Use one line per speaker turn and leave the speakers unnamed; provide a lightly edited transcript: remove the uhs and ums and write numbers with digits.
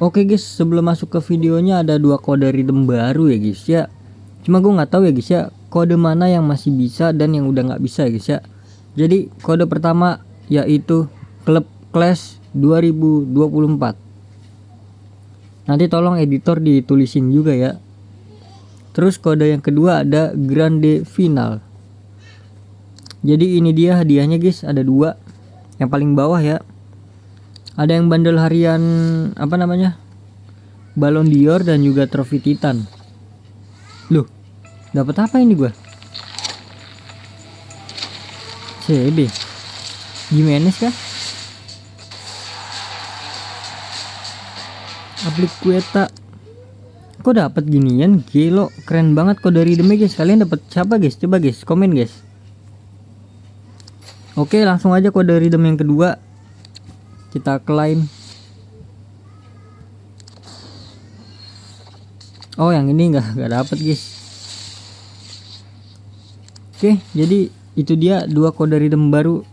Oke guys, sebelum masuk ke videonya ada dua kode redeem baru ya guys ya. Cuma gue nggak tahu ya guys ya, kode mana yang masih bisa dan yang udah nggak bisa ya guys ya. Jadi kode pertama yaitu Club Clash 2024. Nanti tolong editor ditulisin juga ya. Terus kode yang kedua ada Grande Final. Jadi ini dia hadiahnya guys, ada dua. Yang paling bawah ya, ada yang bundle harian apa namanya, Ballon d'Or dan juga trofi Titan. Loh, dapat apa ini gua? CB Gimenez kah? Apliqueta. Kok dapat ginian? Gilo, keren banget kode redeem guys. Kalian dapat siapa guys? Coba guys, komen guys. Oke, langsung aja kode redeem yang kedua kita klaim. Oh, yang ini nggak dapet guys. Oke, jadi itu dia dua kode redeem baru